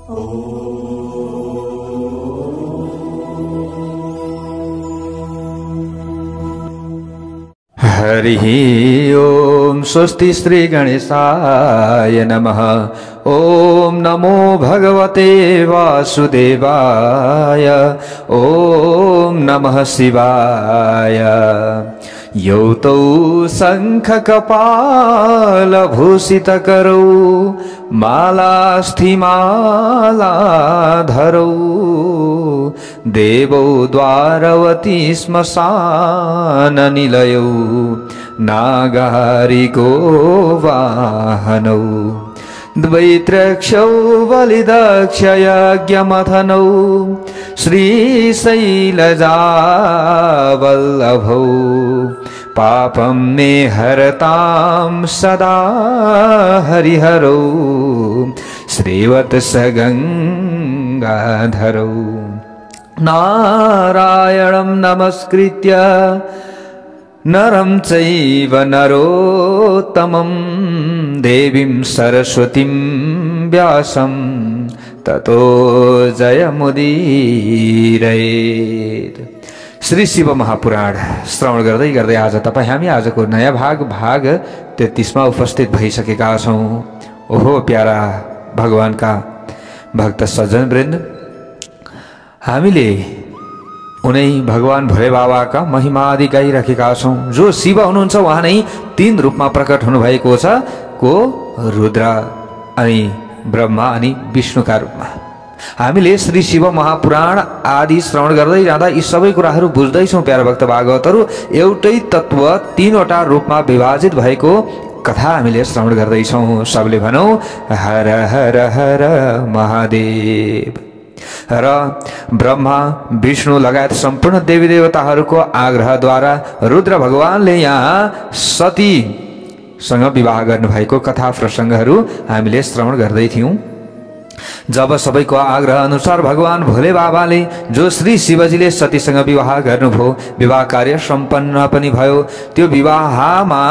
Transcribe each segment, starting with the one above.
हरिः ओम स्वस्ति श्री गणेशाय नमः। ओम नमो भगवते वासुदेवाय। ओम नमः शिवाय। यौतौ शंख कपाल भूषित करौ मालास्थिमालाधरौ देवौ द्वारवती श्मशान निलयौ नागारिको वाहनौ द्वैत्रक्षौ बलिदक्षयज्ञमथनौ श्रीशैलजावल्लभौ पापं मे हरतां सदा हरिहरौ श्रीवत्सगंगाधरौ नारायणं नमस्कृत्य नरं चैव नरोत्तमं देवीं सरस्वतीं व्यासं ततो जयमुदीरयेत्। श्री शिव महापुराण श्रवण गर्दै गर्दै आज तपाईं हामी आजको नयाँ भाग 33 मा उपस्थित भइसकेका छौं। ओहो प्यारा भगवानका भक्त सज्जन वृन्द, हामीले उनै भगवान भोले बाबाका महिमा आदि गाइरहेका छौं। जो शिव हुनुहुन्छ उहाँ नै 3 रूपमा प्रकट हुनुभएको छ, को रुद्र अनि ब्रह्मा अनि विष्णुका रूपमा। हामीले श्री शिव महापुराण आदि श्रवण गर्दै जाँदा यी सबै कुराहरू बुझ्दैछौं। प्यारा भक्त भागवतहरू, एउटै तत्व 3 वटा रूपमा विभाजित भएको कथा हामीले श्रवण गर्दैछौं। सबले भनौं हर हर हर महादेव। र ब्रह्मा विष्णु लगायत सम्पूर्ण देवी देवताहरूको आग्रहद्वारा रुद्र भगवानले यहाँ सतीसँग विवाह गर्नुभएको कथा प्रसङ्गहरू हामीले श्रवण गर्दै थियौं। जब सबैको आग्रह अनुसार भगवान भोले बाबाले जो श्री शिवजीले सतीसँग विवाह गर्नुभयो, विवाह कार्य सम्पन्न पनि भयो। त्यो विवाहमा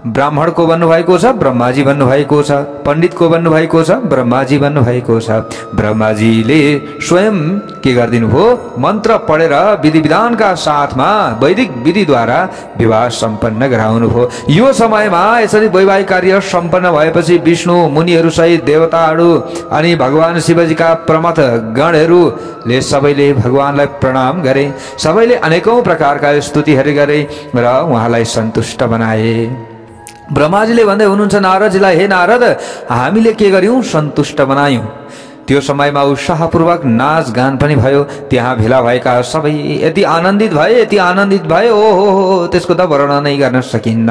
ब्राह्मण को बन्नुभएको छ, ब्रह्माजी बन्नुभएको छ। पण्डित को बन्नुभएको छ, ब्रह्माजी बन्नुभएको छ। ब्रह्माजीले स्वयं के गरिदिनु भयो, मन्त्र पढेर विधि विधानका साथमा वैदिक विधिद्वारा विवाह सम्पन्न गराउनु भयो। यो समयमा यसरी वैवाहिक कार्य सम्पन्न भएपछि विष्णु मुनिहरू सहित देवताहरू अनि भगवान शिवजीका प्रमथ गणहरूले सबैले भगवानलाई प्रणाम गरे। सबैले अनेकौं प्रकारका स्तुतिहरू गरे र उहाँलाई सन्तुष्ट बनाए। ब्रह्माजीले भन्दै हुनुहुन्छ नारदजीलाई, हे नारद, हामीले के गर्यौं, सन्तुष्ट बनायौं। त्यो समयमा उत्साहपूर्वक नाच गान पनि भयो। त्यहाँ भेला भएका सबै यति आनन्दित भए ओहो त्यसको त वर्णन नै गर्न सकिन्न।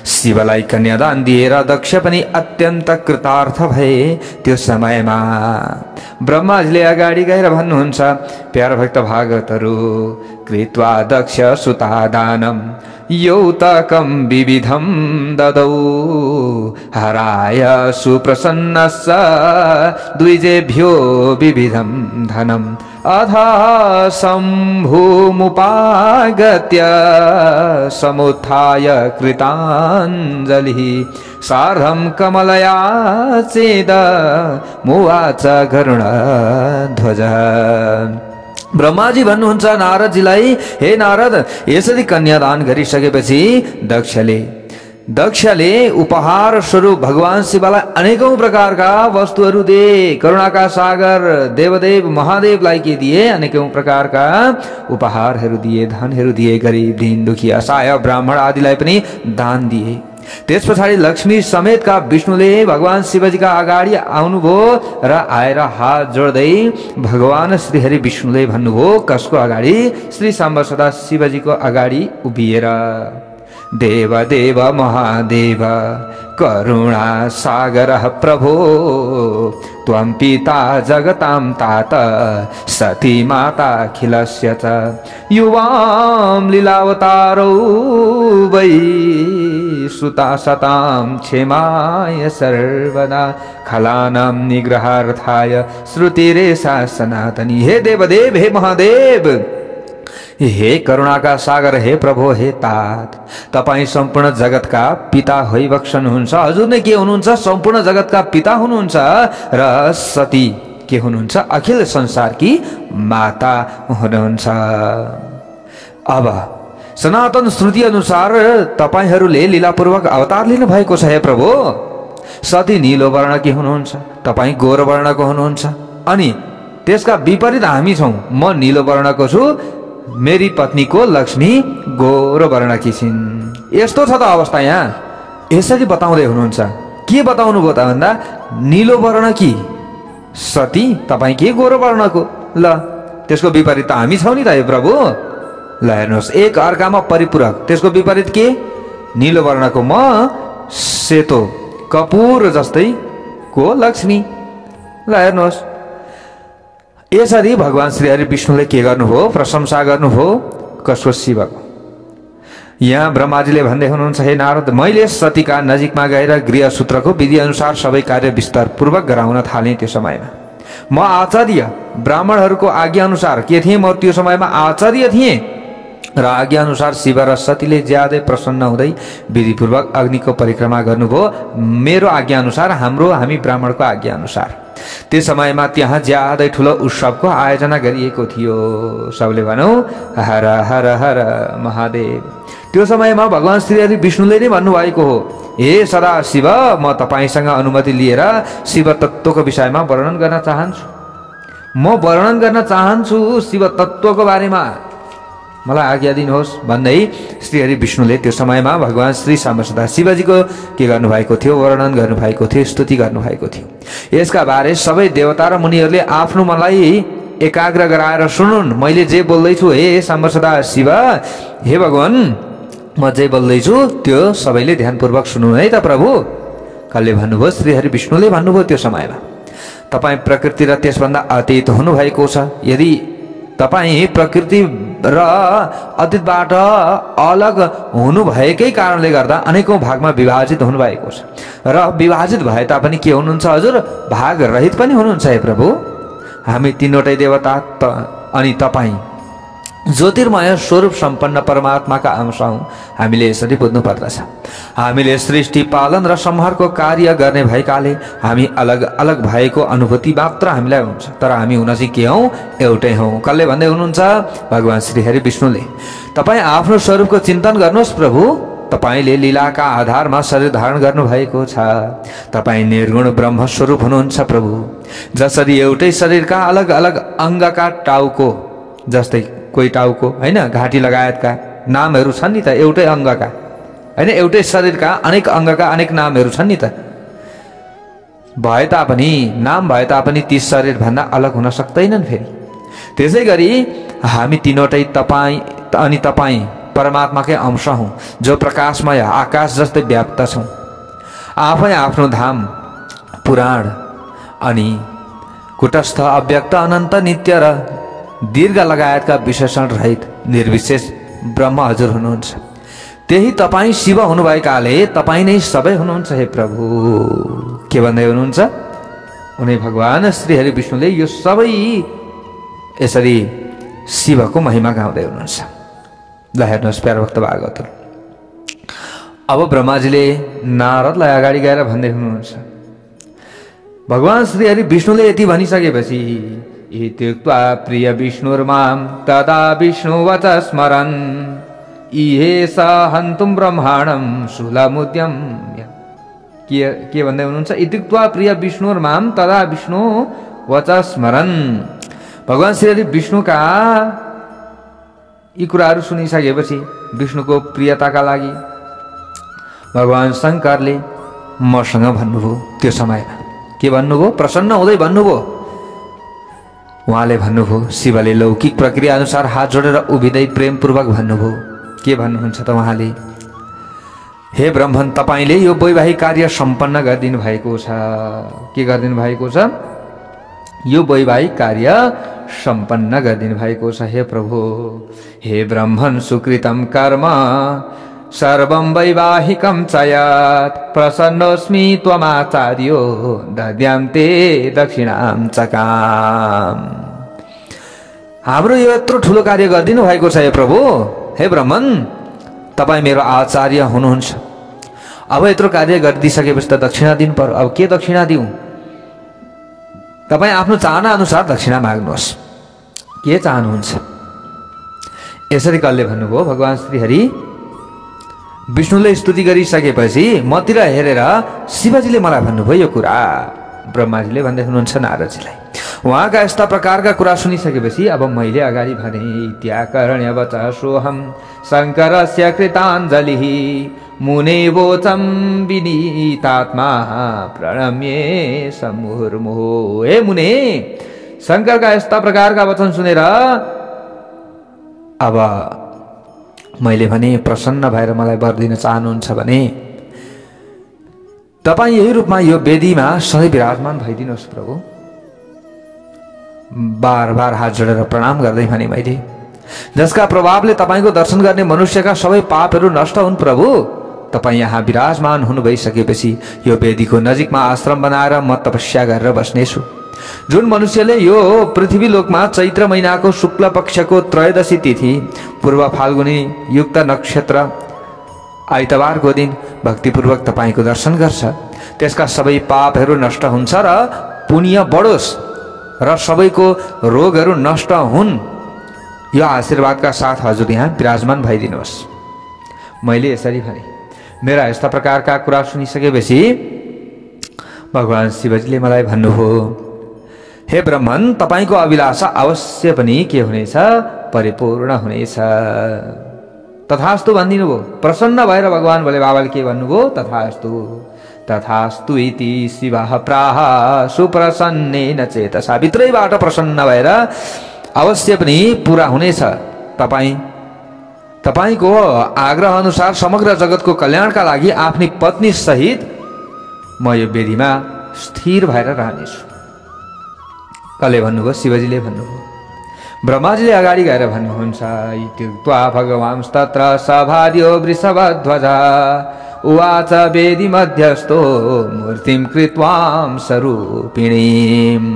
शिवलाई कन्यादान दिएर दक्ष पनि अत्यन्त कृतार्थ भए। त्यो समयमा ब्रह्माजीले अगाडि गएर भन्नुहुन्छ, प्यारा भक्त भागवतहरू, कृत्वा दक्ष सुता दानम यौतकं विविधं ददौ हराय सुप्रसन्नस्स द्विजेभ्यो विविधं धनम् अथा शम्भुमुपागत्य समुत्थाय कृताञ्जलिः सार्धं कमलया चेद मुवाच गरुडध्वज। ब्रह्माजी भन्नुहुन्छ नारदजीलाई, हे नारद, यसरी कन्यादान गरिसकेपछि दक्षले उपहार स्वरूप भगवान शिवलाई अनेकौं प्रकारका वस्तुहरू दिए। करुणाका सागर देवदेव महादेवलाई के दिए, अनेकौं प्रकारका उपहारहरू दिए, धनहरू दिए। गरिब दीन दुखी असहाय ब्राह्मण आदिलाई पनि दान दिए। त्यस पछाडि लक्ष्मी समेतका विष्णुले भगवान शिवजीका अगाडि आउनुभयो र आएर हात जोड्दै भगवान श्री हरि विष्णुले भन्नुभयो, कसको अगाडि, श्री साम्ब सदा शिवजीको अगाडि उभिएर, देव देव महादेव करुणा सागर प्रभो त्वं पिता जगतां तात सती माता अखिलस्य च युवां लीलावतारौ वै सुता सतां क्षेमाय सर्वदा खलानां निग्रहार्थाय श्रुतिरेषा सनातनी। हे देवदेव, हे महादेव, हे करुणाका सागर, हे प्रभु, हे तात, तपाईं सम्पूर्ण जगतका पिता होइबक्सनुहुन्छ। हजुर नै के हुनुहुन्छ? सम्पूर्ण जगतका पिता हुनुहुन्छ र सती के हुनुहुन्छ? अखिल संसारकी माता हुनुहुन्छ। अब सनातन श्रुति अनुसार तपाईहरूले लीलापूर्वक अवतार लिनु भएको छ हे प्रभु। सती नीलो वर्णकी हुनुहुन्छ, तपाईँ गोर वर्णको हुनुहुन्छ, अनि त्यसका विपरीत हामी छौँ। म नीलो वर्णको छु, मेरी पत्नीको लक्ष्मी गोर वर्णकी छिन्। यस्तो छ त अवस्था यहाँ। यसरी बताउँदै हुनुहुन्छ। के बताउनु भयो त भन्दा नीलो वर्णकी सती, तपाईँ के गोर वर्णको। ल त्यसको विपरीत त हामी छौँ नि त हे प्रभु। ल हेर्नुहोस्, एक अर्कामा परिपूरक। त्यसको विपरीत के? नीलो वर्णको म, सेतो कपुर जस्तै को लक्ष्मी। ल हेर्नुहोस्, यसरी भगवान श्री हरि विष्णुले के गर्नुभयो? प्रशंसा गर्नुभयो। कसको? शिवको। यहाँ ब्रह्माजीले भन्दै हुनुहुन्छ, हे नारद, मैले सतीका नजिकमा गएर गृहसूत्रको विधि अनुसार सबै कार्य विस्तार पूर्वक गराउन थालेँ। त्यो समयमा म आचार्य ब्राह्मणहरूको आज्ञा अनुसार के थिएँ? म त्यो समयमा आचार्य थिएँ र आज्ञा अनुसार शिव र सतीले ज्यादै प्रसन्न हुँदै विधिपूर्वक अग्निको परिक्रमा गर्नुभयो। मेरो आज्ञा अनुसार, हामी ब्राह्मणको आज्ञा अनुसार। त्यस समयमा त्यहाँ ज्यादै ठुलो उत्सवको आयोजना गरिएको थियो। सबले भनौँ हर हर हर महादेव। त्यो समयमा भगवान श्री हरि विष्णुले नै भन्नुभएको हो, हे सदा शिव, म तपाईँसँग अनुमति लिएर शिव तत्त्वको विषयमा वर्णन गर्न चाहन्छु। म वर्णन गर्न चाहन्छु शिव तत्त्वको बारेमा, मलाई आज्ञा दिनुहोस् भन्दै श्री हरि विष्णुले त्यो समयमा भगवान श्री साम्बसदा शिवजीको के गर्नुभएको थियो? वर्णन गर्नुभएको थियो, स्तुति गर्नुभएको थियो। यसका बारे सबै देवता र मुनिहरूले आफ्नो मनलाई एकाग्र गराएर सुनुन्। मैले जे बोल्दैछु हे साम्बसदा शिव, हे भगवान, म जे बोल्दैछु त्यो सबैले ध्यानपूर्वक सुन्नु है त प्रभु। कसले भन्नुभयो? श्री हरि विष्णुले भन्नुभयो। त्यो समयमा तपाईँ प्रकृति र त्यसभन्दा अतीत हुनुभएको छ। यदि तपाईँ प्रकृति र अतीतबाट अलग हुनुभएकै कारणले गर्दा अनेकौं भागमा विभाजित हुनुभएको छ र विभाजित भए तापनि के हुनुहुन्छ हजुर? भाग रहित पनि हुनुहुन्छ हे प्रभु। हामी तीनवटै देवता अनि तपाईँ ज्योतिर्मय स्वरूप सम्पन्न परमात्माका अंश हौं। हामीले यसरी बुझ्नु पर्दछ। हामीले सृष्टि पालन र संहारको कार्य गर्ने भएकाले हामी अलग अलग भएको अनुभूति मात्र हामीलाई हुन्छ, तर हामी हुन चाहिँ के हौं? एउटै हौं। कसले भन्दै हुनुहुन्छ? भगवान श्री हरि विष्णुले। तपाईँ आफ्नो स्वरूपको चिन्तन गर्नुहोस् प्रभु। तपाईले लीलाका आधारमा शरीर धारण गर्नु भएको छ। तपाईँ निर्गुण ब्रह्म स्वरूप हुनुहुन्छ प्रभु। जसरी एउटै शरीरका अलग अलग अङ्गका टाउको, जस्तै कोही टाउको हैन, घाँटी लगायतका नामहरू छन् नि त, एउटै अङ्गका हैन, एउटै शरीरका अनेक अङ्गका अनेक नामहरू छन् नि त। भए तापनि नाम भए तापनि ती शरीर भन्दा अलग हुन सक्दैनन् फेरि। त्यसै गरी हामी तीनवटै तपाईँ अनि तपाईँ परमात्माकै अंश हौं, जो प्रकाशमय आकाश जस्तै व्याप्त छौं। आफै आफ्नो धाम, पुराण अनि कुटस्थ, अव्यक्त, अनन्त, नित्य र दीर्घ लगायतका विशेषण रहित निर्विशेष ब्रह्म हजुर हुनुहुन्छ। त्यही तपाईँ शिव हुनुभएकाले तपाईँ नै सबै हुनुहुन्छ हे प्रभु। के भन्दै हुनुहुन्छ? उनी भगवान श्री हरि विष्णुले यो सबै यसरी शिवको महिमा गाउँदै हुनुहुन्छ। ल हेर्नुहोस् प्यारो भक्त भागवतहरू। अब ब्रह्माजीले नारदलाई अगाडि गएर भन्दै हुनुहुन्छ, भगवान श्री हरि विष्णुले यति भनिसकेपछि इत्युक्त्वा प्रिय विष्णुर्मां तदा विष्णुवच स्मरन् इहेष हन्तुं ब्रह्माणं शूलमुद्यम्य। के भन्दै हुनुहुन्छ? इत्युक्त्वा प्रिय विष्णुर्मां तदा विष्णुवच स्मरन्। भगवान श्री हरि विष्णुका यी कुराहरू सुनिसकेपछि विष्णुको प्रियताका लागि भगवान शङ्करले मसँग भन्नुभयो। त्यो समयमा के भन्नुभयो? प्रसन्न हुँदै भन्नुभयो। उहाँले भन्नुभयो, शिवले लौकिक प्रक्रिया अनुसार हात जोडेर उभिँदै प्रेमपूर्वक भन्नुभयो। के भन्नुहुन्छ त उहाँले? हे ब्रह्मन, तपाईले यो वैवाहिक कार्य सम्पन्न गरिदिनु भएको छ। के गरिदिनु भएको छ? यो वैवाहिक कार्य सम्पन्न गरिदिनु भएको छ हे प्रभु। हे ब्रह्मन, सुकृतम कर्म सर्वं वैवाहिकं च यत् प्रसन्नोऽस्मि त्वमाचार्यो दद्यान्ते दक्षिणां च काम। हाम्रो यो यत्रो ठुलो कार्य गरिदिनु भएको छ हे प्रभु, हे ब्राह्मण, तपाईँ मेरो आचार्य हुनुहुन्छ। अब यत्रो कार्य गरिदिइसकेपछि त दक्षिणा दिनु पर्यो। अब के दक्षिणा दिउँ? तपाईँ आफ्नो चाहना अनुसार दक्षिणा माग्नुहोस्, के चाहनुहुन्छ? यसरी कसले भन्नुभयो? भगवान श्रीहरि विष्णुले स्तुति गरिसकेपछि मतिर हेरेर शिवजीले मलाई भन्नुभयो यो कुरा। ब्रह्माजीले भन्दै हुनुहुन्छ नारदजीलाई। उहाँका यस्ता प्रकारका कुरा सुनिसकेपछि अब मैले अगाडि भने, इत्याकर्ण्यवच सोहम शङ्करस्य कृताञ्जलिः मुने वोचं विनीतात्मा प्रणम्ये समुहुर्मुहु। हे मुने, शङ्करका यस्ता प्रकारका वचन सुनेर अब मैले भने प्रसन्न भएर मलाई वर दिन चाहनुहुन्छ भने तपाईँ यही रूपमा यो वेदीमा सधैँ विराजमान भइदिनुहोस् प्रभु। बार बार हात जोडेर प्रणाम गर्दै भने मैले, जसका प्रभावले तपाईँको दर्शन गर्ने मनुष्यका सबै पापहरू नष्ट हुन् प्रभु। तपाईँ यहाँ विराजमान हुनु भइसकेपछि यो वेदीको नजिकमा आश्रम बनाएर म तपस्या गरेर बस्नेछु। जुन मनुष्यले यो पृथ्वी लोकमा चैत्र महिनाको शुक्ल पक्षको त्रयोदशी तिथि पूर्व फाल्गुनी युक्त नक्षत्र आइतबारको दिन भक्तिपूर्वक तपाईँको दर्शन गर्छ, त्यसका सबै पापहरू नष्ट हुन्छ र पुण्य बढोस् र सबैको रोगहरू नष्ट हुन्। यो आशीर्वादका साथ हजुर यहाँ विराजमान भइदिनुहोस्। मैले यसरी भने। मेरा यस्ता प्रकारका कुरा सुनिसकेपछि भगवान शिवजीले मलाई भन्नुभयो, हे ब्राह्मण, तपाईँको अभिलाषा अवश्य पनि के हुनेछ? परिपूर्ण हुनेछ। तथास्तु भनिदिनु भयो। प्रसन्न भएर भगवान भोले बाबाले के भन्नुभयो? तथास्तु। तथास्तु इति शिवः प्राह सुप्रसन्नेन चेतसा। भित्रैबाट प्रसन्न भएर अवश्य पनि पूरा हुनेछ। तपाईँको आग्रह अनुसार समग्र जगतको कल्याणका लागि आफ्नी पत्नी सहित म यो वेदीमा स्थिर भएर रहनेछु। कसले भन्नुभयो? शिवजीले भन्नुभयो। ब्रह्माजीले अगाडि गएर भन्नुहुन्छ, इत्युक्त्वा भगवांस्तत्र सभार्यो वृषभध्वज उवाच वेदी मध्यस्थो मूर्तिं कृत्वां स्वरूपिणीम्।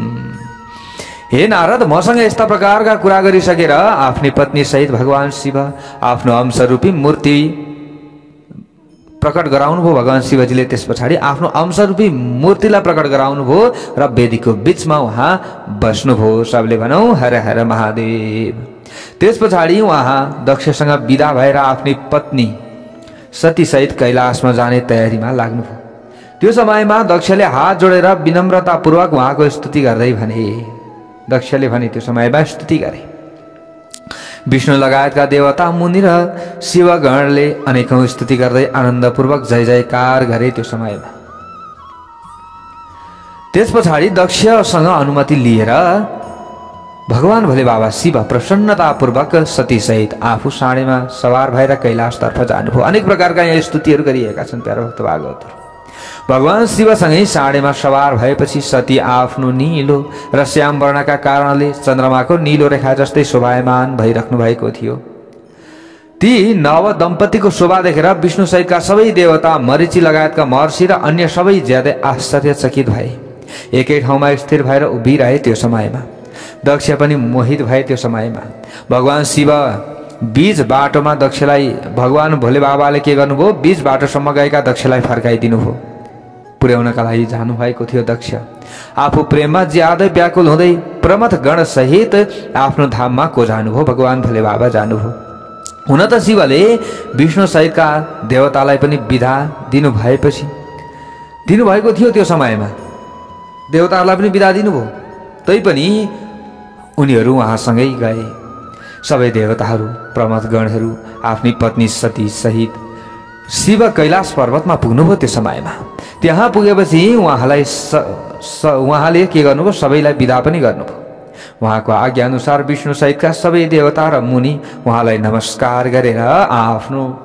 हे नारद, मसँग यस्ता प्रकारका कुरा गरिसकेर आफ्नी पत्नी सहित भगवान शिव आफ्नो अंशरूपी मूर्ति प्रकट गराउनुभयो। भगवान शिवजीले त्यस पछाडि आफ्नो अंशरूपी मूर्तिलाई प्रकट गराउनुभयो र वेदीको बीचमा उहाँ बस्नुभयो। सबले भनौँ हर हर महादेव। त्यस पछाडि उहाँ दक्षसँग विदा भएर आफ्नी पत्नी सती सहित कैलाशमा जाने तयारीमा लाग्नुभयो। त्यो समयमा दक्षले हात जोडेर विनम्रतापूर्वक उहाँको स्तुति गर्दै भने। दक्षले भने त्यो समयमा स्तुति गरे। विष्णु लगायतका देवता मुनि र शिवगणले अनेकौं स्तुति गर्दै आनन्दपूर्वक जय जयकार गरे त्यो समयमा। त्यस पछाडि दक्षसँग अनुमति लिएर भगवान भोले बाबा शिव प्रसन्नतापूर्वक सती सहित आफू साँडेमा सवार भएर कैलाशतर्फ जानुभयो। अनेक प्रकारका यहाँ स्तुतिहरू गरिएका छन् प्यारो भक्त भागवतहरू। भगवान शिवसँगै साँडेमा सवार भएपछि सती आफ्नो निलो र श्याम वर्णका कारणले चन्द्रमाको निलो रेखा जस्तै शोभायमान भइराख्नु भएको थियो। ती नव दम्पतिको शोभा देखेर विष्णु सहितका सबै देवता, मरीचि लगायतका महर्षि र अन्य सबै ज्यादै आश्चर्यचकित भए। एकै ठाउँमा स्थिर भएर उभिरहे। त्यो समयमा दक्ष पनि मोहित भए। त्यो समयमा भगवान शिव बीच बाटोमा दक्षलाई भगवान भोले बाबाले के गर्नुभयो? बीच बाटोसम्म गएका दक्षलाई फर्काइदिनुभयो। पुर्याउनका लागि जानुभएको थियो दक्ष। आफू प्रेममा ज्यादै व्याकुल हुँदै प्रमथ गण सहित आफ्नो धाममा को जानुभयो? भगवान भोले बाबा जानुभयो। हुन त शिवले विष्णु सहितका देवतालाई पनि विदा दिनुभएको थियो। त्यो समयमा देवताहरूलाई पनि विदा दिनुभयो। तैपनि उनीहरू उहाँसँगै गए। सबै देवताहरू, प्रमथ गणहरू आफ्नी पत्नी सती सहित शिव कैलाश पर्वतमा पुग्नुभयो। त्यो समयमा त्यहाँ पुगेपछि उहाँले के गर्नुभयो? सबैलाई विदा पनि गर्नुभयो। उहाँको आज्ञा अनुसार विष्णु सहितका सबै देवता र मुनि उहाँलाई नमस्कार गरेर आफ्नो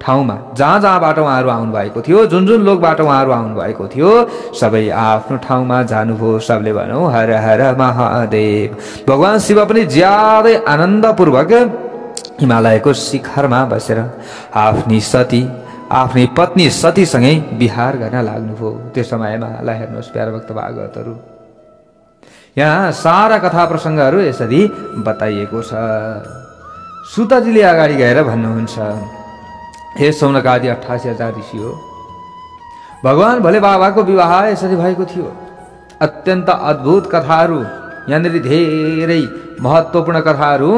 ठाउँमा जहाँबाट उहाँहरू आउनु भएको थियो, जुन जुन लोकबाट उहाँहरू आउनु भएको थियो, सबै आफ्नो ठाउँमा जानुभयो। सबले भनौँ हर हर महादेव। भगवान शिव पनि ज्यादै आनन्दपूर्वक हिमालयको शिखरमा बसेर आफ्नी पत्नी सतीसँगै विहार गर्न लाग्नुभयो। त्यो समयमा ल हेर्नुहोस् प्यारो भक्त भागवतहरू, यहाँ सारा कथा प्रसङ्गहरू यसरी बताइएको छ। सुतजीले अगाडि गएर भन्नुहुन्छ, हे सौनकादि 88,000 ऋषि हो, भगवान भोले बाबाको विवाह यसरी भएको थियो। अत्यन्त अद्भुत कथाहरू, यहाँनिर धेरै महत्त्वपूर्ण कथाहरू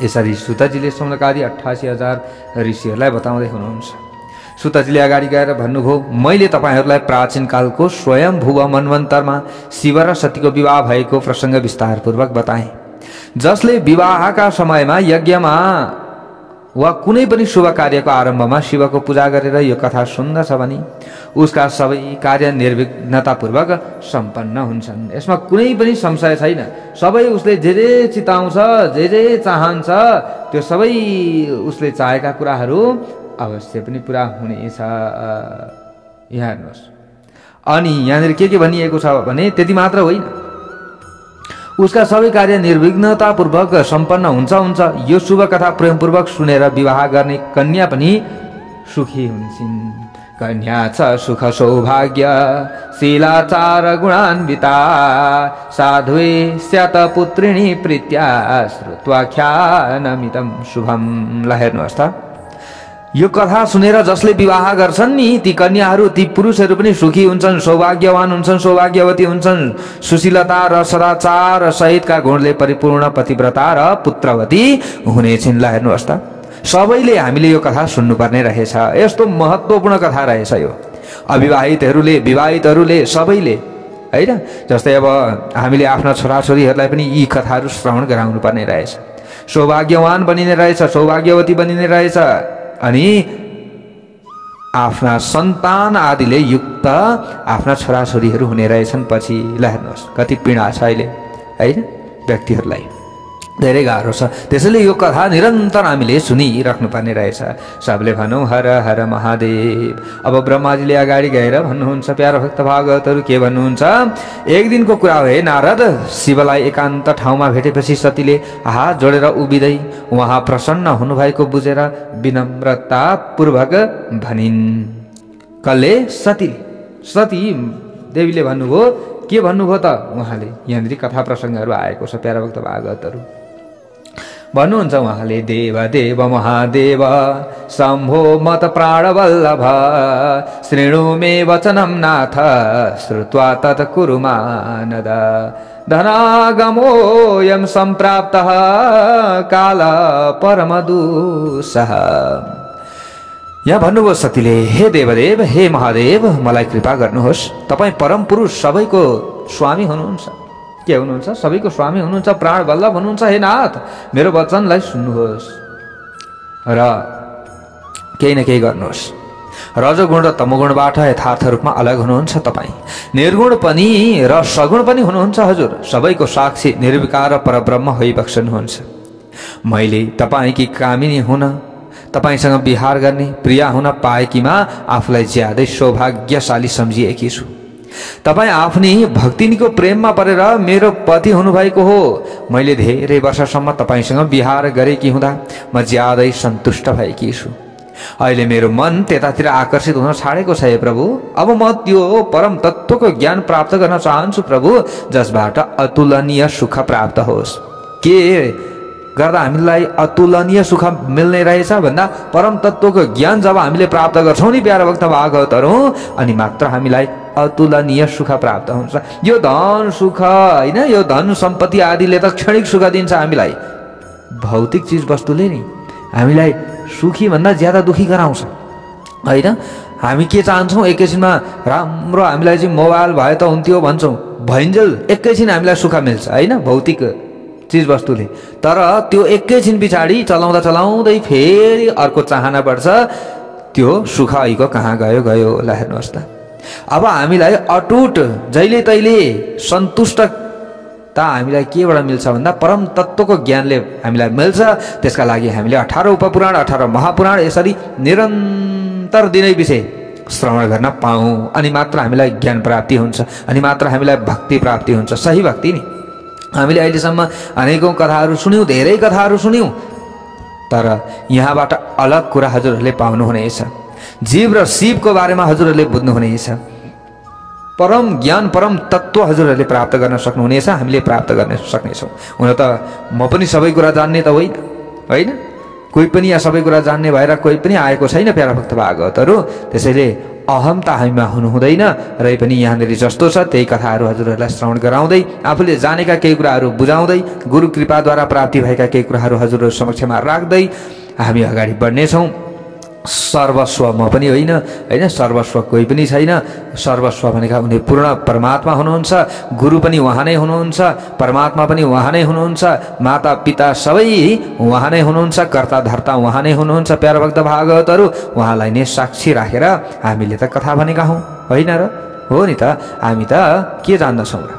यसरी सुतजीले सौनकादि 88,000 ऋषिहरूलाई बताउँदै हुनुहुन्छ। सुतजीले अगाडि गएर भन्नुभयो, मैले तपाईँहरूलाई प्राचीन कालको स्वयम्भुव मन्वन्तरमा शिव र सतीको विवाह भएको प्रसङ्ग विस्तारपूर्वक बताएँ, जसले विवाहका समयमा यज्ञमा वा कुनै पनि शुभ कार्यको आरम्भमा शिवको पूजा गरेर यो कथा सुन्दछ भने उसका सबै कार्य निर्विघ्नतापूर्वक सम्पन्न हुन्छन्। यसमा कुनै पनि संशय छैन। सबै उसले जे जे चिताउँछ, जे जे चाहन्छ, त्यो सबै उसले चाहेका कुराहरू अवश्य पनि पुरा हुनेछ। यहाँ हेर्नुहोस्, अनि यहाँनिर के भनिएको छ भने त्यति मात्र होइन, उसका सबै कार्य निर्विघ्नतापूर्वक सम्पन्न हुन्छ। यो शुभ कथा प्रेमपूर्वक सुनेर विवाह गर्ने कन्या पनि सुखी हुन्छन्। कन्या छ सुख सौभाग्य शीलाचार गुणान्विता साध्वे स्यात पुत्रिणी प्रीत्या श्रुत्वाख्यानमिदं शुभम। ल हेर्नुहोस् त, यो कथा सुनेर जसले विवाह गर्छन् नि ती कन्याहरू, ती पुरुषहरू पनि सुखी हुन्छन्, सौभाग्यवान हुन्छन्, सौभाग्यवती हुन्छन्, सुशीलता र सदाचार सहितका गुणले परिपूर्ण पतिव्रता र पुत्रवती हुनेछिन्। ल हेर्नुहोस् त, सबैले हामीले यो कथा सुन्नुपर्ने रहेछ। यस्तो महत्त्वपूर्ण कथा रहेछ यो। अविवाहितहरूले, विवाहितहरूले, सबैले होइन। जस्तै अब हामीले आफ्ना छोराछोरीहरूलाई पनि यी कथाहरू श्रवण गराउनु पर्ने रहेछ। सौभाग्यवान बनिने रहेछ, सौभाग्यवती बनिने रहेछ, अनि आफ्ना सन्तान आदिले युक्त आफ्ना छोराछोरीहरू हुने रहेछन् पछि। ल हेर्नुहोस् कति पीडा छ अहिले होइन, व्यक्तिहरूलाई धेरै गाह्रो छ। त्यसैले यो कथा निरन्तर हामीले सुनिराख्नुपर्ने रहेछ। सबले भनौँ हर हर महादेव। अब ब्रह्माजीले अगाडि गएर भन्नुहुन्छ, प्यारो भक्त भागवतहरू के भन्नुहुन्छ, एक दिनको कुरा हो हे नारद, शिवलाई एकान्त ठाउँमा भेटेपछि सतीले हात जोडेर उभिँदै उहाँ प्रसन्न हुनुभएको बुझेर विनम्रतापूर्वक भनिन्। कसले? सती देवीले भन्नुभयो। के भन्नुभयो त उहाँले? यहाँनिर कथा प्रसङ्गहरू आएको छ प्यारा भक्त भागवतहरू। भन्नुहुन्छ उहाँले, देव देव महादेव शम्भो मत प्राणवल्लभ शृणु मे वचनं नाथ श्रुत्वा तत् कुरु मानद धनागमोऽयं सम्प्राप्तः काल परमदुःसह। यहाँ भन्नुभयो सतीले, हे देवदेव, हे महादेव, मलाई कृपा गर्नुहोस्। तपाईँ परम पुरुष सबैको स्वामी हुनुहुन्छ। के हुनुहुन्छ? सबैको स्वामी हुनुहुन्छ, प्राण वल्लभ हुनुहुन्छ। हे नाथ, मेरो वचनलाई सुन्नुहोस् र केही न केही गर्नुहोस्। रजोगुण र तमोगुणबाट यथार्थ रूपमा अलग हुनुहुन्छ तपाईँ। निर्गुण पनि र सगुण पनि हुनुहुन्छ हजुर। सबैको साक्षी निर्विकार परब्रह्म होइबक्सनुहुन्छ। मैले तपाईँकी कामिनी हुन, तपाईसँग विहार गर्ने, प्रिया हुन पाएकीमा आफूलाई ज्यादै सौभाग्यशाली सम्झिएकी छु। तपाईँ आफ्नी भक्तिनीको प्रेममा परेर मेरो पति हुनुभएको हो। मैले धेरै वर्षसम्म तपाईँसँग विहार गरेकी हुँदा म ज्यादै सन्तुष्ट भएकी छु। अहिले मेरो मन त्यतातिर आकर्षित हुन छाडेको छ हे प्रभु। अब म त्यो परम तत्त्वको ज्ञान प्राप्त गर्न चाहन्छु प्रभु, जसबाट अतुलनीय सुख प्राप्त होस्। के गर्दा हामीलाई अतुलनीय सुख मिल्ने रहेछ भन्दा परम तत्त्वको ज्ञान जब हामीले प्राप्त गर्छौँ नि प्यारा भक्त भागवतहरू, अनि मात्र हामीलाई अतुलनीय सुख प्राप्त हुन्छ। यो धन सुख होइन, यो धन सम्पत्ति आदिले त क्षणिक सुख दिन्छ हामीलाई। भौतिक चिज वस्तुले नि हामीलाई सुखी भन्दा ज्यादा दुखी गराउँछ होइन। हामी के चाहन्छौँ? एकैछिनमा राम्रो हामीलाई चाहिँ मोबाइल भए त हुन्थ्यो भन्छौँ, भइन्जेल एकैछिन हामीलाई सुख मिल्छ होइन भौतिक चिज वस्तुले। तर त्यो एकैछिन पछाडि चलाउँदा चलाउँदै फेरि अर्को चाहना बढ्छ, त्यो सुख अहिको कहाँ गयो गयो। ल हेर्नुहोस् त, अब हामीलाई अटुट जहिले तहिले सन्तुष्टता हामीलाई केबाट मिल्छ भन्दा परम तत्त्वको ज्ञानले हामीलाई मिल्छ। त्यसका लागि हामीले 18 उपपुराण 18 महापुराण यसरी निरन्तर दिनै विषय श्रवण गर्न पाऊँ, अनि मात्र हामीलाई ज्ञान प्राप्ति हुन्छ, अनि मात्र हामीलाई भक्ति प्राप्ति हुन्छ। सही भक्ति नि। हामीले अहिलेसम्म अनेकौँ कथाहरू सुन्यौँ, धेरै कथाहरू सुन्यौँ, तर यहाँबाट अलग कुरा हजुरहरूले पाउनुहुनेछ। जीव र शिवको बारेमा हजुरहरूले बुझ्नुहुनेछ। परम ज्ञान परम तत्त्व हजुरहरूले प्राप्त गर्न सक्नुहुनेछ, हामीले प्राप्त गर्न सक्नेछौँ। हुन त म पनि सबै कुरा जान्ने त होइन, होइन, कोही पनि यहाँ सबै कुरा जान्ने भएर कोही पनि आएको छैन प्यारा भक्त भागवतहरू। त्यसैले अहमता हामीमा हुनु हुँदैन। र पनि यहाँनिर जस्तो छ त्यही कथाहरू हजुरहरूलाई श्रवण गराउँदै, आफूले जानेका केही कुराहरू बुझाउँदै, गुरु कृपाद्वारा प्राप्ति भएका केही कुराहरू हजुरहरू समक्षमा राख्दै हामी अगाडि बढ्नेछौँ। सर्वस्व म पनि होइन, होइन, सर्वस्व कोही पनि छैन। सर्वस्व भनेका उनी पूर्ण परमात्मा हुनुहुन्छ, गुरु पनि उहाँ नै हुनुहुन्छ, परमात्मा पनि उहाँ नै हुनुहुन्छ, माता पिता सबै उहाँ नै हुनुहुन्छ, कर्ता धर्ता उहाँ नै हुनुहुन्छ। प्यारा भक्त भागवतहरू, उहाँलाई नै साक्षी राखेर हामीले त कथा भनेका हौँ, होइन र? हो नि त। हामी त के जान्दछौँ र?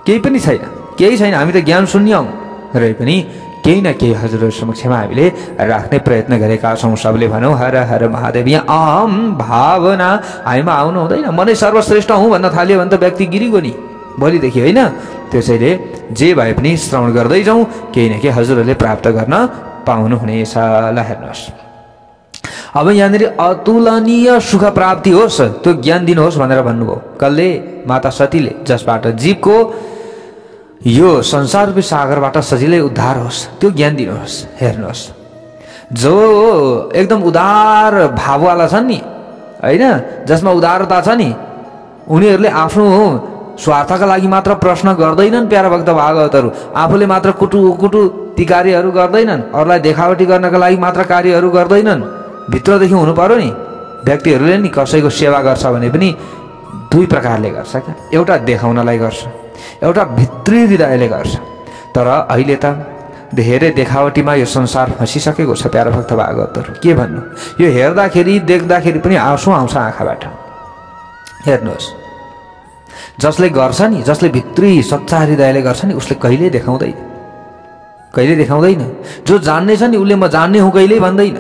केही पनि छैन, केही छैन। हामी त ज्ञान शून्य हौँ। र पनि केही न केही हजुरहरू समक्षमा हामीले राख्ने प्रयत्न गरेका छौँ। सबले भनौँ हर हर महादेव। यहाँ अहम भावना हामीमा आउनु हुँदैन। म नै सर्वश्रेष्ठ हुँ भन्न थाल्यो भने त व्यक्ति गिरिगो नि भोलिदेखि, होइन? त्यसैले जे भए पनि श्रवण गर्दै जाउँ, केही न केही हजुरहरूले प्राप्त गर्न पाउनुहुनेछ। ल हेर्नुहोस्, अब यहाँनिर अतुलनीय सुख प्राप्ति होस्, त्यो ज्ञान दिनुहोस् भनेर भन्नुभयो कसले? माता सतीले, जसबाट जीवको यो संसाररूपी सागरबाट सजिलै उद्धार होस्, त्यो ज्ञान दिनुहोस्। हेर्नुहोस्, जो एकदम उदार भाववाला छन् नि, होइन, जसमा उदारता छ नि, उनीहरूले आफ्नो स्वार्थका लागि मात्र प्रश्न गर्दैनन्। प्यारा भक्त भागवतहरू, आफूले मात्र कुटु ती कार्यहरू गर्दैनन्, अरूलाई देखावटी गर्नका लागि मात्र कार्यहरू गर्दैनन्। भित्रदेखि हुनु पर्यो नि। व्यक्तिहरूले नि कसैको सेवा गर्छ भने पनि दुई प्रकारले गर्छ क्या। एउटा देखाउनलाई गर्छ, एउटा भित्री हृदयले गर्छ। तर अहिले त धेरै देखावटीमा यो संसार फँसिसकेको छ प्यारा भक्त भागवतहरू। के भन्नु, यो हेर्दाखेरि देख्दाखेरि पनि आँसु आउँछ आँखाबाट। हेर्नुहोस्, जसले गर्छ नि, जसले भित्री सच्चा हृदयले गर्छ नि, उसले कहिल्यै देखाउँदैन, कहिले देखाउँदैन। जो जान्ने छ नि उसले म जान्ने हुँ कहिल्यै भन्दैन।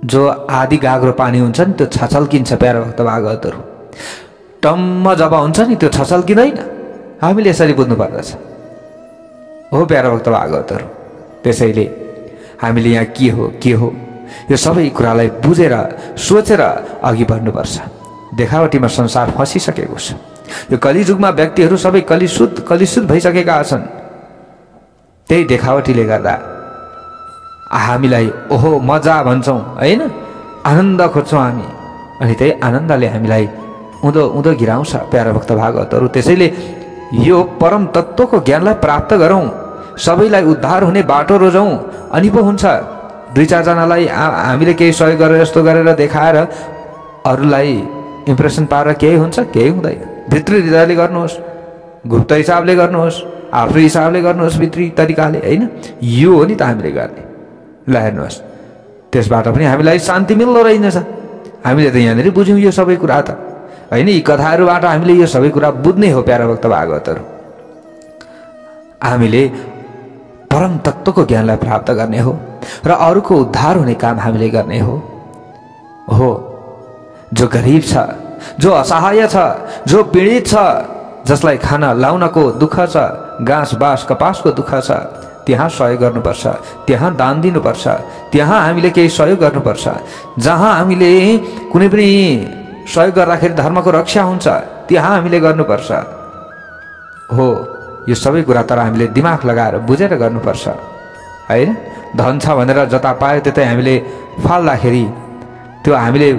जो आधी गाग्रो पानी हुन्छ नि त्यो छचल्किन्छ प्यारा भक्त भागवतहरू। टम्म जब हुन्छ नि त्यो छचल्किँदैन। हामीले यसरी बुझ्नु पर्दछ हो प्यारा भक्त भागवतहरू। त्यसैले हामीले यहाँ के हो यो सबै कुरालाई बुझेर सोचेर अघि बढ्नुपर्छ। देखावटीमा संसार फँसिसकेको छ। यो कलिजुगमा व्यक्तिहरू सबै कलिशुद्ध भइसकेका छन्। त्यही देखावटीले गर्दा हामीलाई ओहो मजा भन्छौँ, होइन, आनन्द खोज्छौँ हामी, अनि त्यही आनन्दले हामीलाई उँधो गिराउँछ प्यारा भक्त भागवतहरू। त्यसैले यो परम तत्त्वको ज्ञानलाई प्राप्त गरौँ, सबैलाई उद्धार हुने बाटो रोजौँ, अनि पो हुन्छ। दुई चारजनालाई हामीले केही सहयोग गरेर यस्तो गरेर देखाएर अरूलाई इम्प्रेसन पारेर केही हुन्छ? केही हुँदैन। भित्री हृदयले गर्नुहोस्, गुप्त हिसाबले गर्नुहोस्, आफ्नो हिसाबले गर्नुहोस्, भित्री तरिकाले, होइन? यो हो नि त हामीले गर्ने। ल हेर्नुहोस्, त्यसबाट पनि हामीलाई शान्ति मिल्दो रहेनछ। हामीले त यहाँनिर बुझ्यौँ यो सबै कुरा त, होइन? यी कथाहरूबाट हामीले यो सबै कुरा बुझ्ने हो प्यारा भक्त भागवतहरू। हामीले परम तत्त्वको ज्ञानलाई प्राप्त गर्ने हो र अरूको उद्धार हुने काम हामीले गर्ने हो। जो गरिब छ, जो असहाय छ, जो पीडित छ, जसलाई खाना लाउनको दुःख छ, घाँस बाँस कपासको दुःख छ, त्यहाँ सहयोग गर्नुपर्छ, त्यहाँ दान दिनुपर्छ, त्यहाँ हामीले केही सहयोग गर्नुपर्छ। जहाँ हामीले कुनै पनि सहयोग गर्दाखेरि धर्मको रक्षा हुन्छ त्यहाँ हामीले गर्नुपर्छ। हो, यो सबै कुरा तर हामीले दिमाग लगाएर बुझेर गर्नुपर्छ, होइन? धन छ भनेर जता पायो त्यतै हामीले फाल्दाखेरि त्यो हामीले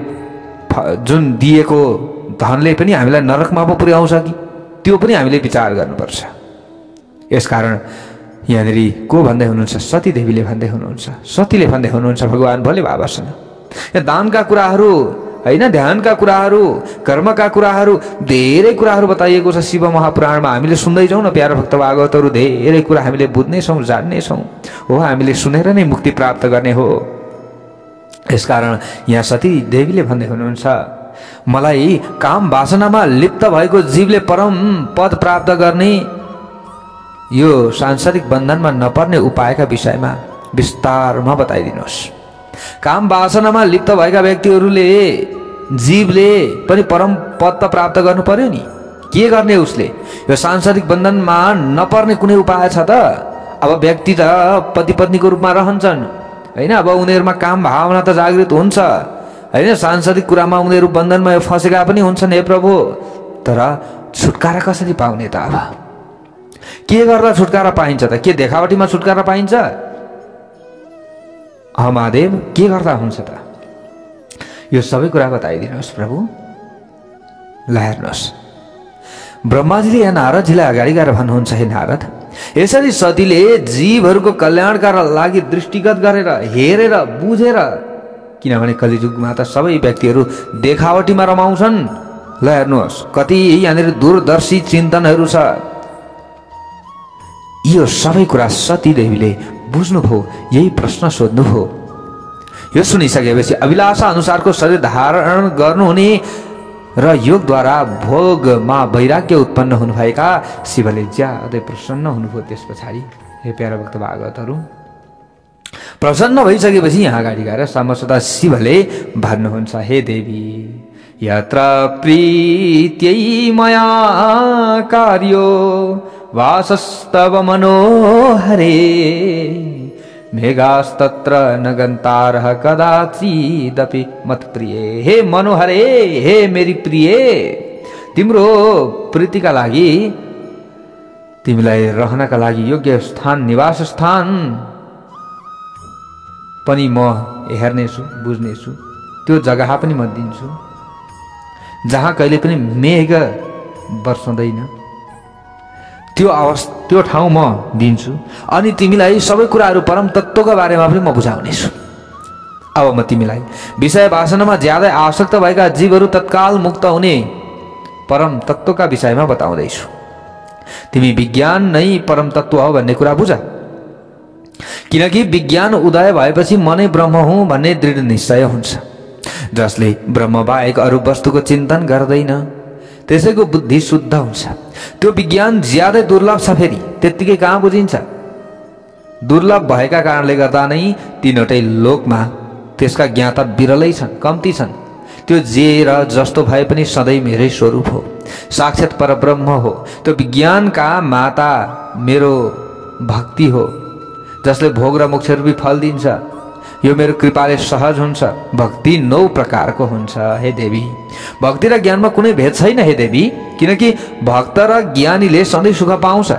जुन दिएको धनले पनि हामीलाई नरकमा पो पुर्याउँछ कि, त्यो पनि हामीले विचार गर्नुपर्छ। यसकारण यहाँनिर को भन्दै हुनुहुन्छ? सतीदेवीले भन्दै हुनुहुन्छ, सतीले भन्दै हुनुहुन्छ, भगवान् भोले बाबासँग यहाँ दानका कुराहरू, होइन, ध्यानका कुराहरू, कर्मका कुराहरू, धेरै कुराहरू बताइएको छ शिव महापुराणमा। हामीले सुन्दै जाउँ न प्यारा भक्त भागवतहरू। धेरै कुरा हामीले बुझ्नेछौँ, जान्नेछौँ। हो, हामीले सुनेर नै मुक्ति प्राप्त गर्ने हो। यसकारण यहाँ सती देवीले भन्दै हुनुहुन्छ, मलाई काम वासनामा लिप्त भएको जीवले परम पद प्राप्त गर्ने यो सांसारिक बन्धनमा नपर्ने उपायका विषयमा विस्तारमा बताइदिनुहोस्। काम वासनामा लिप्त भएका व्यक्तिहरूले, जीवले पनि परम पद त प्राप्त गर्नु पर्यो नि। के गर्ने उसले? यो सांसारिक बन्धनमा नपर्ने कुनै उपाय छ त? अब व्यक्ति त पति पत्नीको रूपमा रहन्छन्, होइन? अब उनीहरूमा काम भावना त जागृत हुन्छ, हैन, सांसारिक कुरामा उनीहरू बन्धनमा फँसेका पनि हुन्छन् हे प्रभु। तर छुटकारा कसरी पाउने त? अब के गर्दा छुटकारा पाइन्छ त? के देखावटीमा छुटकारा पाइन्छ? महादेव के गर्दा हुन्छ त? यो सबै कुरा बताइदिनुहोस् प्रभु। ल हेर्नुहोस्, ब्रह्माजीले यहाँ नारदजीलाई अगाडि गएर भन्नुहुन्छ, हे नारद, यसरी सतीले जीवहरूको कल्याणका लागि दृष्टिगत गरेर हेरेर बुझेर, किनभने कलियुगमा त सबै व्यक्तिहरू देखावटीमा रमाउँछन्। ल हेर्नुहोस्, कति यहाँनिर दूरदर्शी चिन्तनहरू छ। यो सबै कुरा सतीदेवीले बुझ्नुभयो, यही प्रश्न सोध्नुभयो। यो सुनिसकेपछि अभिलाषा अनुसारको शरीर धारण गर्नुहुने र योगद्वारा भोगमा वैराग्य उत्पन्न हुनुभएका शिवले ज्यादै प्रसन्न हुनुभयो। त्यस पछाडि हे प्यारा भक्त भागवतहरू, प्रसन्न भइसकेपछि यहाँ अगाडि गएर समसदा शिवले भन्नुहुन्छ, हे देवी, यत्र प्रीत्यै मया कार्यो वासस्तव मनोहरे मेघास्तत्र न गन्तारः कदाचिदपि मत्प्रिये। हे मनोहरे, हे मेरी प्रिय, तिम्रो प्रीतिका लागि, तिमीलाई रहनका लागि योग्य स्थान, निवास स्थान पनि म हेर्नेछु, बुझ्नेछु। त्यो जग्गा पनि म दिन्छु जहाँ कहिले पनि मेघ बर्सँदैन, त्यो ठाउँ म दिन्छु। अनि तिमीलाई सबै कुराहरू परम तत्त्वका बारेमा पनि म बुझाउनेछु। अब म तिमीलाई विषय वासनामा ज्यादै आसक्त भएका जीवहरू तत्काल मुक्त हुने परम तत्त्वका विषयमा बताउँदैछु। तिमी विज्ञान नै परम तत्त्व हो भन्ने कुरा बुझ, किनकि विज्ञान उदय भएपछि म नै ब्रह्म हुँ भन्ने दृढ निश्चय हुन्छ। जसले ब्रह्म बाहेक अरू वस्तुको चिन्तन गर्दैन त्यसैको बुद्धि शुद्ध हुन्छ। त्यो विज्ञान ज्यादै दुर्लभ छ, फेरि त्यत्तिकै कहाँ बुझिन्छ। दुर्लभ भएका कारणले गर्दा नै तीनवटै लोकमा त्यसका ज्ञाता विरलै छन्, कम्ती छन्। त्यो जे र जस्तो भए पनि सधैँ मेरै स्वरूप हो, साक्षात् परब्रह्म हो। त्यो विज्ञानका माता मेरो भक्ति हो, जसले भोग र मोक्ष रूपी फल दिन्छ। यो मेरो कृपाले सहज हुन्छ। भक्ति 9 प्रकारको हुन्छ हे देवी। भक्ति र ज्ञानमा कुनै भेद छैन हे देवी, किनकि भक्त र ज्ञानीले सधैँ सुख पाउँछ।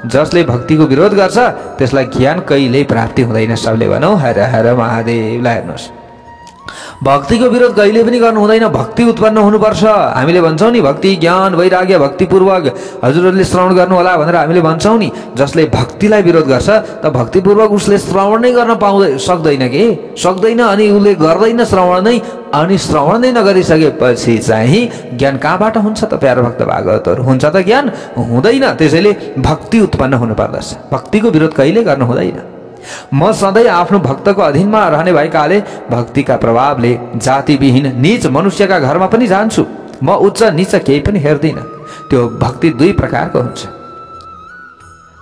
जसले भक्तिको विरोध गर्छ त्यसलाई ज्ञान कहिल्यै प्राप्ति हुँदैन। सबले भनौँ हर हर महादेवलाई। हेर्नुहोस्, भक्तिको विरोध कहिले पनि गर्नु हुँदैन, भक्ति उत्पन्न हुनुपर्छ। हामीले भन्छौँ नि, भक्ति ज्ञान वैराग्य भक्तिपूर्वक हजुरहरूले श्रवण गर्नु होला भनेर हामीले भन्छौँ नि। जसले भक्तिलाई विरोध गर्छ त भक्तिपूर्वक उसले श्रवण नै गर्न सक्दैन कि सक्दैन, अनि उसले गर्दैन श्रवण नै। अनि श्रवण नै नगरिसकेपछि चाहिँ ज्ञान कहाँबाट हुन्छ त प्यारो भक्त भागवतहरू? हुन्छ त ज्ञान? हुँदैन। त्यसैले भक्ति उत्पन्न हुनुपर्दछ, भक्तिको विरोध कहिले गर्नु हुँदैन। म सधैँ आफ्नो भक्तको अधीनमा रहने भएकाले भक्तिका प्रभावले जातिविहीन नीच मनुष्यका घरमा पनि जान्छु। म उच्च नीच केही पनि हेर्दिनँ। त्यो भक्ति 2 प्रकारको हुन्छ,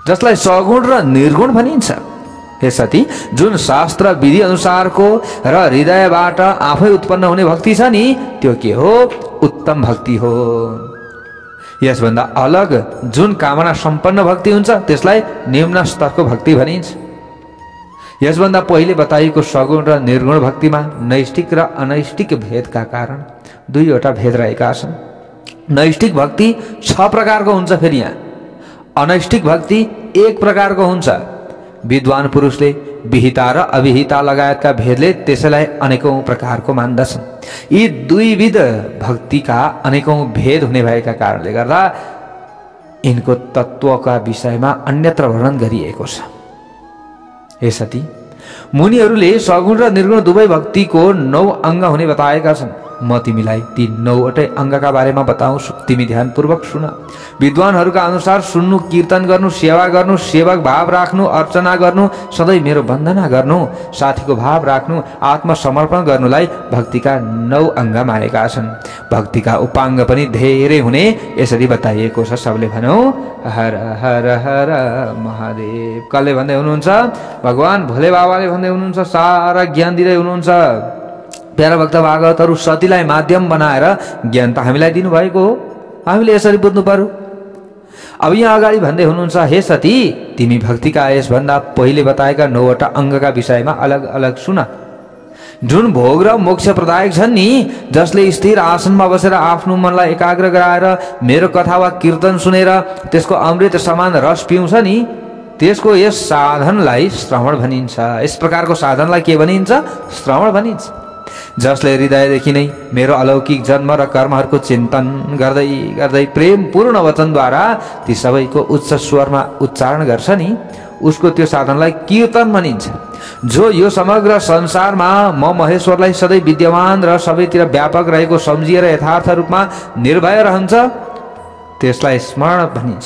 जसलाई सगुण र निर्गुण भनिन्छ। हे सती, जुन शास्त्र विधि अनुसारको र हृदयबाट आफै उत्पन्न हुने भक्ति छ नि, त्यो के हो? उत्तम भक्ति हो। यसभन्दा अलग जुन कामना सम्पन्न भक्ति हुन्छ त्यसलाई निम्न स्तरको भक्ति भनिन्छ। यसभन्दा पहिले बताइएको सगुण र निर्गुण भक्तिमा नैष्ठिक र अनैष्ठिक भेदका कारण 2वटा भेद रहेका छन्। नैष्ठिक भक्ति 6 प्रकारको हुन्छ। फेरि यहाँ अनैष्ठिक भक्ति 1 प्रकारको हुन्छ। विद्वान पुरुषले विहिता र अविहिता लगायतका भेदले त्यसैलाई अनेकौं प्रकारको मान्दछन्। यी 2 विध भक्तिका अनेकौं भेद हुने भएका कारणले गर्दा यिनको तत्त्वका विषयमा अन्यत्र वर्णन गरिएको छ। हे सती, मुनिहरूले सगुण र निर्गुण दुवै भक्तिको 9 अङ्ग हुने बताएका छन्। म तिमीलाई ती 9वटै अङ्गका बारेमा बताउँछु, तिमी ध्यानपूर्वक सुन। विद्वानहरूका अनुसार सुन्नु, कीर्तन गर्नु, सेवा गर्नु, सेवक भाव राख्नु, अर्चना गर्नु, सधैँ मेरो वन्दना गर्नु, साथीको भाव राख्नु, आत्मसमर्पण गर्नुलाई भक्तिका 9 अङ्ग मानेका छन्। भक्तिका उपाङ्ग पनि धेरै हुने यसरी बताइएको छ। सबले भनौँ हर हर हर महादेव। कसले भन्दै हुनुहुन्छ? भगवान भोले बाबाले भन्दै हुनुहुन्छ, सारा ज्ञान दिँदै हुनुहुन्छ। प्यारा भक्त भागवतहरू, सतीलाई माध्यम बनाएर ज्ञान त हामीलाई दिनुभएको हो, हामीले यसरी बुझ्नु पर्यो। अब यहाँ अगाडि भन्दै हुनुहुन्छ, हे सती, तिमी भक्तिका यसभन्दा पहिले बताएका 9वटा अङ्गका विषयमा अलग अलग सुन। जुन भोग र मोक्ष प्रदायक छन् नि, जसले स्थिर आसनमा बसेर आफ्नो मनलाई एकाग्र गराएर मेरो कथा वा कीर्तन सुनेर त्यसको अमृत समान रस पिउँछ नि, त्यसको यस साधनलाई श्रवण भनिन्छ। यस प्रकारको साधनलाई के भनिन्छ? श्रवण भनिन्छ। जसले हृदयदेखि नै मेरो अलौकिक जन्म र कर्महरूको चिन्तन गर्दै गर्दै प्रेमपूर्ण वचनद्वारा ती सबैको उच्च स्वरमा उच्चारण गर्छ नि, उसको त्यो साधनलाई कीर्तन भनिन्छ। जो यो समग्र संसारमा म महेश्वरलाई सधैँ विद्यमान र सबैतिर व्यापक रहेको सम्झिएर यथार्थ रूपमा निर्भय रहन्छ, त्यसलाई स्मरण भनिन्छ।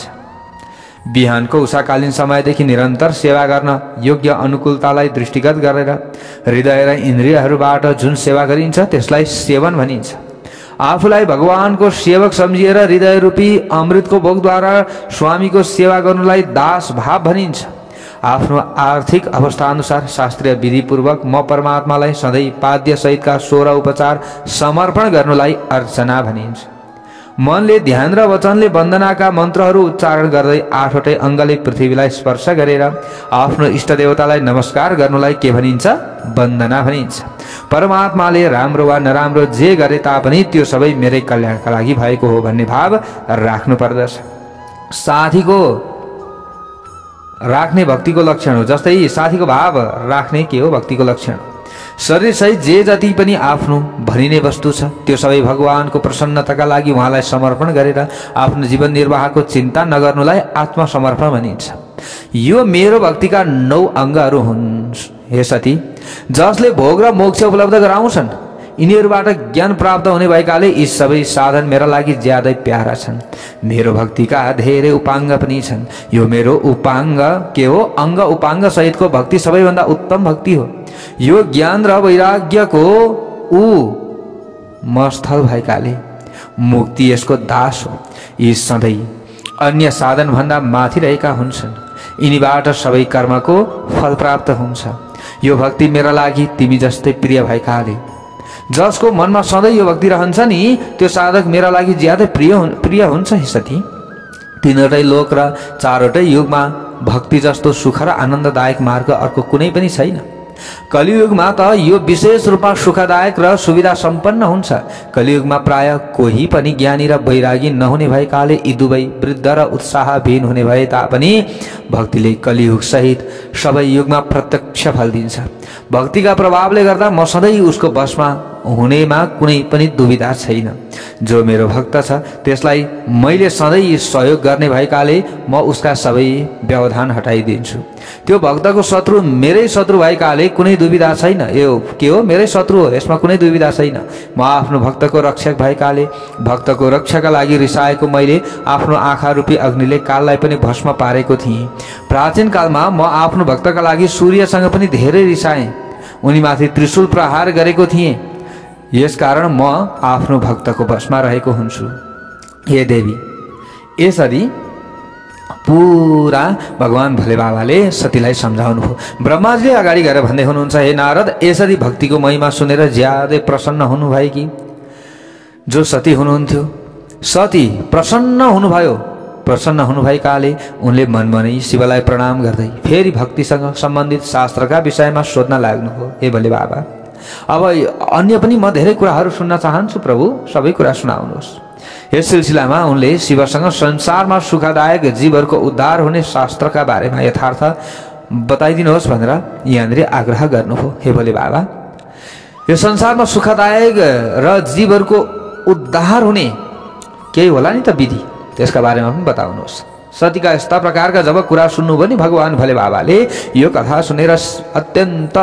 बिहानको उषाकालीन समयदेखि निरन्तर सेवा गर्न योग्य अनुकूलतालाई दृष्टिगत गरेर हृदय र इन्द्रियहरूबाट जुन सेवा गरिन्छ त्यसलाई सेवन भनिन्छ। आफूलाई भगवानको सेवक सम्झिएर हृदय रूपी अमृतको भोगद्वारा स्वामीको सेवा गर्नुलाई दास भाव भनिन्छ। आफ्नो आर्थिक अवस्था अनुसार शास्त्रीय विधिपूर्वक म परमात्मालाई सधैँ पाद्य सहितका 16 उपचार समर्पण गर्नुलाई अर्चना भनिन्छ। मनले ध्यान र वचनले वन्दनाका मन्त्रहरू उच्चारण गर्दै 8वटै अङ्गले पृथ्वीलाई स्पर्श गरेर आफ्नो इष्टदेवतालाई नमस्कार गर्नुलाई के भनिन्छ? वन्दना भनिन्छ। परमात्माले राम्रो वा नराम्रो जे गरे तापनि त्यो सबै मेरै कल्याणका लागि भएको हो भन्ने भाव राख्नु पर्दछ। साथीको राख्ने भक्तिको लक्षण हो। जस्तै साथीको भाव राख्ने के हो? भक्तिको लक्षण। शरीर सहित जे जति पनि आफ्नो भनिने वस्तु छ त्यो सबै भगवानको प्रसन्नताका लागि उहाँलाई समर्पण गरेर आफ्नो जीवन निर्वाहको चिन्ता नगर्नुलाई आत्मसमर्पण भनिन्छ। यो मेरो भक्तिका 9 अङ्गहरू हुन्। हे सती, जसले भोग र मोक्ष उपलब्ध गराउँछन्, यिनीहरूबाट ज्ञान प्राप्त हुने भएकाले यी सबै साधन मेरा लागि ज्यादै प्यारा छन्। मेरो भक्तिका धेरै उपाङ्ग पनि छन्। यो मेरो उपाङ्ग के हो? अङ्ग उपाङ्ग सहितको भक्ति सबैभन्दा उत्तम भक्ति हो। यो ज्ञान र वैराग्यको मस्थल भएकाले मुक्ति यसको दास हो। यी सधैँ अन्य साधन भन्दा माथि रहेका हुन्छन्। यिनीबाट सबै कर्मको फल प्राप्त हुन्छ। यो भक्ति मेरा लागि तिमी जस्तै प्रिय भएकाले जसको मनमा सधैँ यो भक्ति रहन्छ नि, त्यो साधक मेरा लागि ज्यादै प्रिय हुन्छ। हे सती, 3वटै लोक र 4वटै युगमा भक्ति जस्तो सुख र आनन्ददायक मार्ग अर्को कुनै पनि छैन। कलियुगमा त यो विशेष रूपमा सुखदायक र सुविधा सम्पन्न हुन्छ। कलियुगमा प्राय कोही पनि ज्ञानी र वैरागी नहुने भएकाले यी दुवै वृद्ध र उत्साहविहीन हुने भए तापनि भक्तिले कलियुग सहित सबै युगमा प्रत्यक्ष फल दिन्छ। भक्तिका प्रभावले गर्दा म सधैँ उसको वशमा हुनेमा कुनै पनि दुविधा छैन। जो मेरो भक्त छ त्यसलाई मैले सधैँ सहयोग गर्ने भएकाले म उसका सबै व्यवधान हटाइदिन्छु। त्यो भक्तको शत्रु मेरै शत्रु भएकाले कुनै दुविधा छैन। यो के हो? मेरै शत्रु हो, यसमा कुनै दुविधा छैन। म आफ्नो भक्तको रक्षक भएकाले भक्तको रक्षाका लागि रिसाएको मैले आफ्नो आँखा रूपी अग्निले काललाई पनि भस्म पारेको थिएँ। प्राचीन कालमा म आफ्नो भक्तका लागि सूर्यसँग पनि धेरै रिसाएँ। उनीमाथि त्रिशूल प्रहार गरेको थिएँ। यसकारण म आफ्नो भक्तको वशमा रहेको हुन्छु। हे देवी, यसरी पुरा भगवान भोले बाबाले सतीलाई सम्झाउनु हो। ब्रह्माजीले अगाडि गएर भन्दै हुनुहुन्छ, हे नारद, यसरी भक्तिको महिमा सुनेर ज्यादै प्रसन्न हुनुभयो कि? जो सती हुनुहुन्थ्यो, सती प्रसन्न हुनुभयो। प्रसन्न हुनुभएकाले उनले मनमा नै शिवलाई प्रणाम गर्दै फेरि भक्तिसँग सम्बन्धित शास्त्रका विषयमा सोध्न लाग्नु हो। हे भोले बाबा, अब अन्य पनि म धेरै कुराहरू सुन्न चाहन्छु प्रभु, सबै कुरा सुनाउनुहोस्। यस सिलसिलामा उनले शिवसँग संसारमा सुखदायक जीवहरूको उद्धार हुने शास्त्रका बारेमा यथार्थ बताइदिनुहोस् भनेर यहाँनिर आग्रह गर्नुभयो। हे भोले बाबा, यो संसारमा सुखदायक र जीवहरूको उद्धार हुने केही होला नि त विधि, त्यसका बारेमा पनि बताउनुहोस्। सतीका यस्ता प्रकारका जब कुरा सुन्नुभयो नि भगवान भोले बाबाले, यो कथा सुनेर अत्यन्त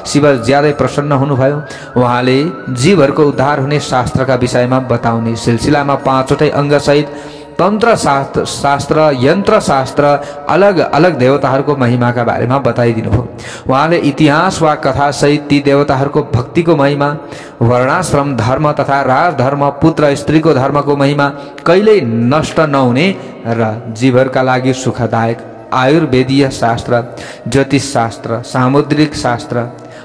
शिव ज्यादै प्रसन्न हुनुभयो। उहाँले जीवहरूको उद्धार हुने शास्त्रका विषयमा बताउने सिलसिलामा 5वटै अङ्गसहित तन्त्र शास्त्र, यन्त्र शास्त्र, अलग अलग देवताहरूको महिमाका बारेमा बताइदिनु हो। उहाँले इतिहास वा कथा सहित ती देवताहरूको भक्तिको महिमा, वर्णाश्रम धर्म तथा राजधर्म, पुत्र स्त्रीको धर्मको महिमा कहिल्यै नष्ट नहुने र जीवहरूका लागि सुखदायक आयुर्वेदीय शास्त्र, ज्योतिष शास्त्र, सामुद्रिक शास्त्र,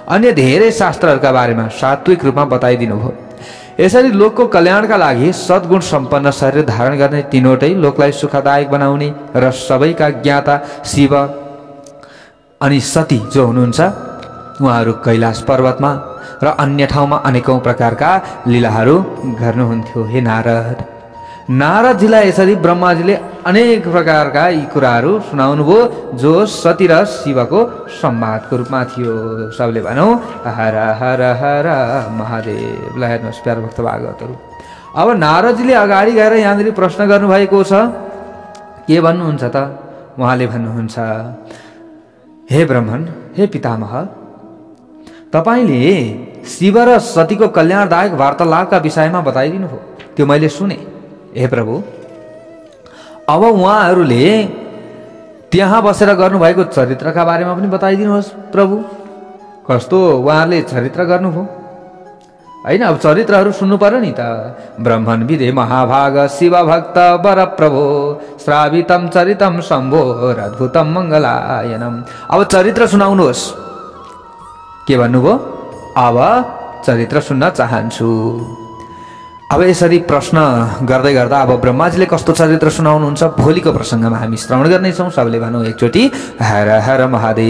अन्य धेरै शास्त्रहरूका बारेमा सात्विक रूपमा बताइदिनु भयो। यसरी लोकको कल्याणका लागि सद्गुण सम्पन्न शरीर धारण गर्ने 3वटै लोकलाई सुखदायक बनाउने र सबैका ज्ञाता शिव अनि सती जो हुनुहुन्छ उहाँहरू कैलाश पर्वतमा र अन्य ठाउँमा अनेकौं प्रकारका लीलाहरू गर्नुहुन्थ्यो। हे नारद, नारदजीलाई यसरी ब्रह्माजीले अनेक प्रकारका यी कुराहरू सुनाउनुभयो जो सती र शिवको संवादको रूपमा थियो। सबले भनौँ हर हर हर महादेव। ल हेर्नुहोस् प्यारो भक्त भागवतहरू, अब नारदजीले अगाडि गएर यहाँनिर प्रश्न गर्नुभएको छ। के भन्नुहुन्छ त? उहाँले भन्नुहुन्छ, हे ब्रह्मन, हे पितामह, तपाईँले शिव र सतीको कल्याणदायक वार्तालापका विषयमा बताइदिनु भयो, त्यो मैले सुने। हे प्रभु, अब उहाँहरूले त्यहाँ बसेर गर्नुभएको चरित्रका बारेमा पनि बताइदिनुहोस् प्रभु। कस्तो उहाँहरूले चरित्र गर्नुभयो होइन? अब चरित्रहरू सुन्नु पर्यो नि त। ब्रह्मण विदे महाभाग शिव भक्त वर प्रभो श्रावितम चरितम शम्भो अद्भुतम मङ्गलायनम। अब चरित्र सुनाउनुहोस्। के भन्नुभयो? अब चरित्र सुन्न चाहन्छु। अब यसरी प्रश्न गर्दै गर्दा अब ब्रह्माजीले कस्तो चरित्र सुनाउनुहुन्छ भोलिको प्रसङ्गमा हामी श्रवण गर्नेछौँ। सबले भनौँ एकचोटि हर हर महादेव।